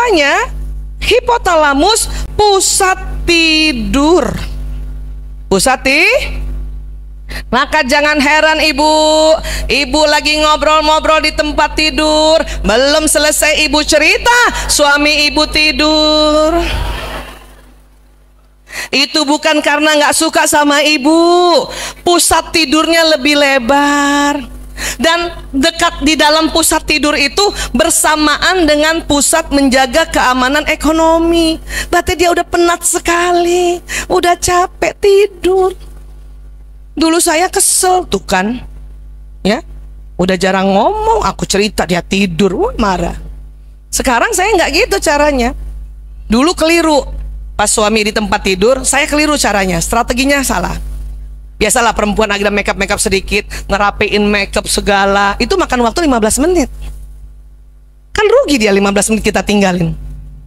Apanya? Hipotalamus, pusat tidur. Maka jangan heran ibu lagi ngobrol-ngobrol di tempat tidur, belum selesai ibu cerita, suami ibu tidur. Itu bukan karena nggak suka sama ibu, pusat tidurnya lebih lebar. Dan dekat di dalam pusat tidur itu bersamaan dengan pusat menjaga keamanan ekonomi. Berarti dia udah penat sekali, udah capek tidur. Dulu saya kesel tuh kan, ya, udah jarang ngomong, aku cerita dia tidur, marah. Sekarang saya nggak gitu caranya. Dulu keliru, pas suami di tempat tidur, saya keliru caranya, strateginya salah. Biasalah perempuan agak makeup sedikit, ngerapiin makeup segala, itu makan waktu 15 menit. Kan rugi dia 15 menit kita tinggalin.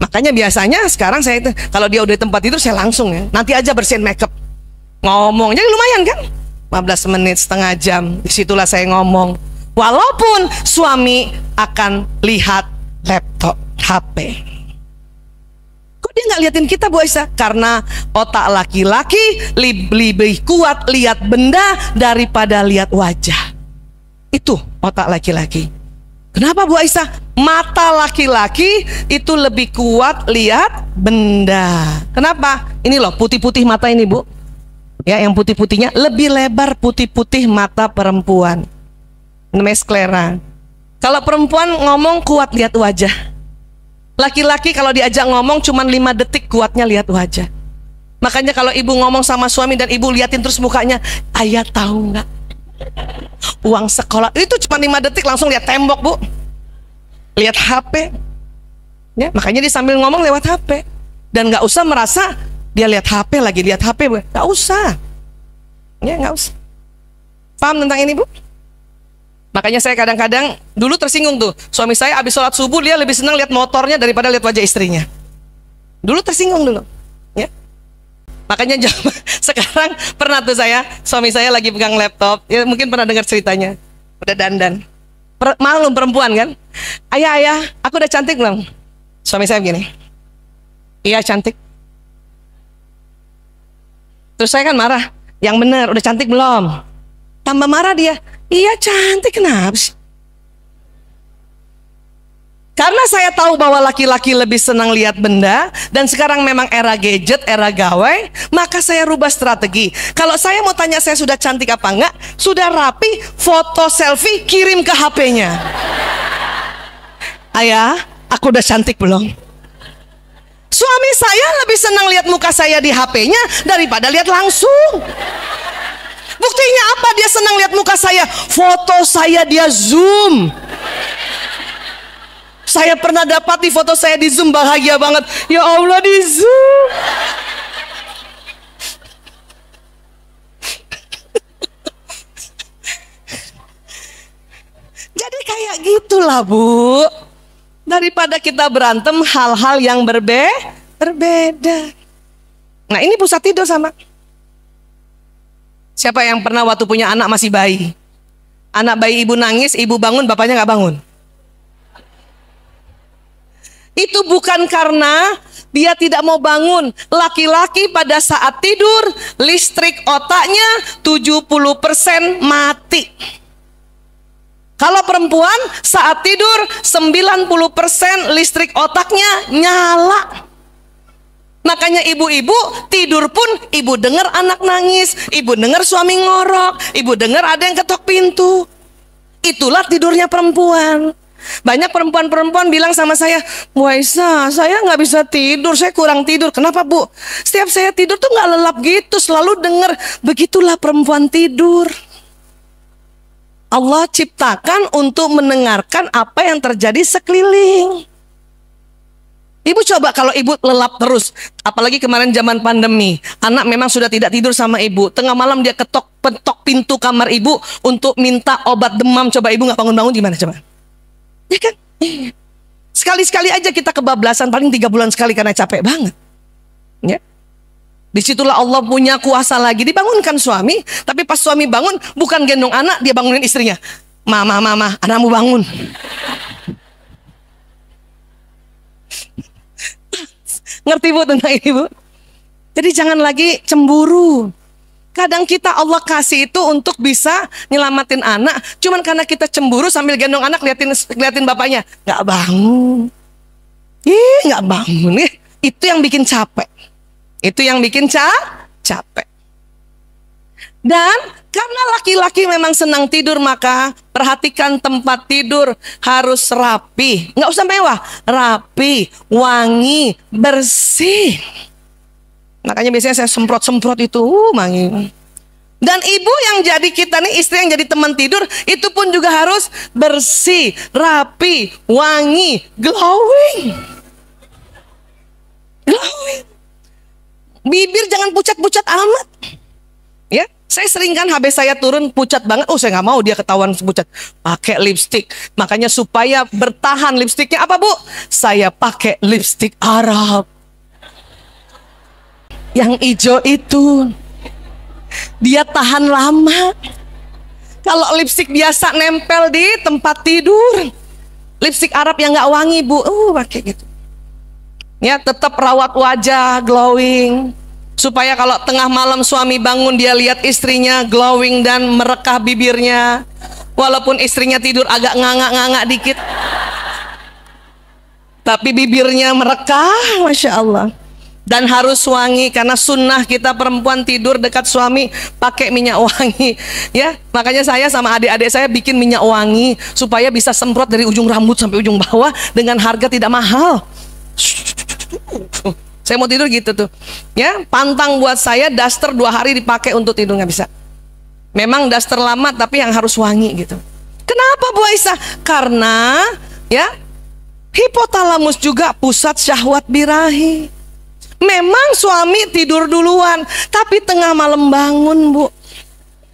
Makanya biasanya sekarang saya itu, kalau dia udah di tempat tidur saya langsung ya, nanti aja bersihin makeup. Ngomong, jadi lumayan kan? 15 menit, setengah jam, disitulah saya ngomong. Walaupun suami akan lihat laptop, HP. Dia nggak liatin kita, Bu Aisyah, karena otak laki-laki lebih kuat lihat benda daripada lihat wajah. Itu otak laki-laki. Kenapa, Bu Aisyah? Mata laki-laki itu lebih kuat lihat benda. Kenapa? Ini loh putih-putih mata ini, Bu. Ya, yang putih-putihnya lebih lebar, putih-putih mata perempuan. Namanya sklera. Kalau perempuan ngomong kuat lihat wajah. Laki-laki kalau diajak ngomong cuman 5 detik kuatnya lihat wajah. Makanya kalau ibu ngomong sama suami dan ibu liatin terus mukanya, ayah tahu nggak uang sekolah itu cuma 5 detik langsung lihat tembok, Bu. Lihat HP. Ya, makanya dia sambil ngomong lewat HP. Dan nggak usah merasa dia lihat HP lagi, lihat HP, Bu. Nggak usah. Ya, nggak usah. Paham tentang ini, Bu? Makanya saya kadang-kadang dulu tersinggung tuh, suami saya habis sholat subuh dia lebih senang lihat motornya daripada lihat wajah istrinya. Dulu tersinggung dulu, ya. Makanya sekarang pernah tuh suami saya lagi pegang laptop, ya mungkin pernah dengar ceritanya, udah dandan, malum perempuan kan, ayah, aku udah cantik belum? Suami saya begini, iya cantik. Terus saya kan marah, yang bener, udah cantik belum? Tambah marah dia. Iya cantik, kenapa sih? Karena saya tahu bahwa laki-laki lebih senang lihat benda, dan sekarang memang era gadget, era gawai, maka saya rubah strategi. Kalau saya mau tanya saya sudah cantik apa enggak, sudah rapi, foto selfie kirim ke HP-nya. Ayah, aku udah cantik belum? Suami saya lebih senang lihat muka saya di HP-nya daripada lihat langsung. Buktinya apa dia senang lihat muka saya? Foto saya dia zoom. Saya pernah dapat di foto saya di zoom, bahagia banget. Ya Allah, di zoom. Jadi kayak gitulah, Bu. Daripada kita berantem hal-hal yang berbeda. Nah, ini pusat tidur sama. Siapa yang pernah waktu punya anak masih bayi? Anak bayi ibu nangis, ibu bangun, bapaknya nggak bangun. Itu bukan karena dia tidak mau bangun. Laki-laki pada saat tidur, listrik otaknya 70% mati. Kalau perempuan saat tidur 90% listrik otaknya nyala. Makanya ibu-ibu tidur pun ibu dengar anak nangis, ibu dengar suami ngorok, ibu dengar ada yang ketok pintu. Itulah tidurnya perempuan. Banyak perempuan-perempuan bilang sama saya, Bu Aisyah, saya nggak bisa tidur, saya kurang tidur. Kenapa, Bu? Setiap saya tidur tuh nggak lelap gitu, selalu dengar. Begitulah perempuan tidur. Allah ciptakan untuk mendengarkan apa yang terjadi sekeliling. Ibu coba kalau ibu lelap terus, apalagi kemarin zaman pandemi, anak memang sudah tidak tidur sama ibu. Tengah malam dia ketok pintu kamar ibu untuk minta obat demam. Coba ibu nggak bangun-bangun gimana coba? Ya kan? Sekali-sekali aja kita kebablasan, paling 3 bulan sekali karena capek banget. Ya. Disitulah Allah punya kuasa lagi. Dibangunkan suami, tapi pas suami bangun bukan gendong anak, dia bangunin istrinya. Mama, anakmu bangun. Ngerti Bu tentang ini Bu? Jadi jangan lagi cemburu. Kadang kita Allah kasih itu untuk bisa nyelamatin anak, cuman karena kita cemburu sambil gendong anak liatin bapaknya, nggak bangun. Nggak bangun. Itu yang bikin capek. Itu yang bikin capek. Dan karena laki-laki memang senang tidur, maka perhatikan tempat tidur harus rapi. Nggak usah mewah, rapi, wangi, bersih. Makanya biasanya saya semprot-semprot itu, wangi. Dan ibu yang jadi kita nih, istri yang jadi teman tidur, itu pun juga harus bersih, rapi, wangi, glowing. Glowing. Bibir jangan pucat-pucat amat. Ya, saya sering kan HB saya turun pucat banget. Oh, saya nggak mau dia ketahuan pucat. Pakai lipstik. Makanya supaya bertahan lipstiknya apa Bu? Saya pakai lipstik Arab. Yang hijau itu dia tahan lama. Kalau lipstik biasa nempel di tempat tidur, lipstik Arab yang nggak wangi Bu, pakai gitu. Ya, tetap rawat wajah, glowing. Supaya kalau tengah malam suami bangun, dia lihat istrinya glowing dan merekah bibirnya. Walaupun istrinya tidur agak nganga-nganga dikit, tapi bibirnya merekah, Masya Allah. Dan harus wangi, karena sunnah kita perempuan tidur dekat suami pakai minyak wangi. Ya, makanya saya sama adik-adik saya bikin minyak wangi supaya bisa semprot dari ujung rambut sampai ujung bawah dengan harga tidak mahal. Saya mau tidur gitu tuh. Ya, pantang buat saya daster 2 hari dipakai untuk tidur, nggak bisa. Memang daster lama tapi yang harus wangi gitu. Kenapa Bu Aisyah? Karena ya, hipotalamus juga pusat syahwat birahi. Memang suami tidur duluan, tapi tengah malam bangun Bu.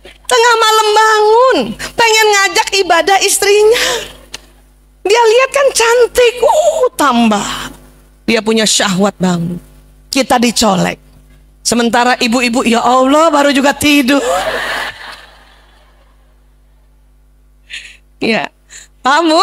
Tengah malam bangun, pengen ngajak ibadah istrinya. Dia lihat kan cantik, tambah. Dia punya syahwat bangun. Kita dicolek. Sementara ibu-ibu, ya Allah baru juga tidur. Ya, paham Bu?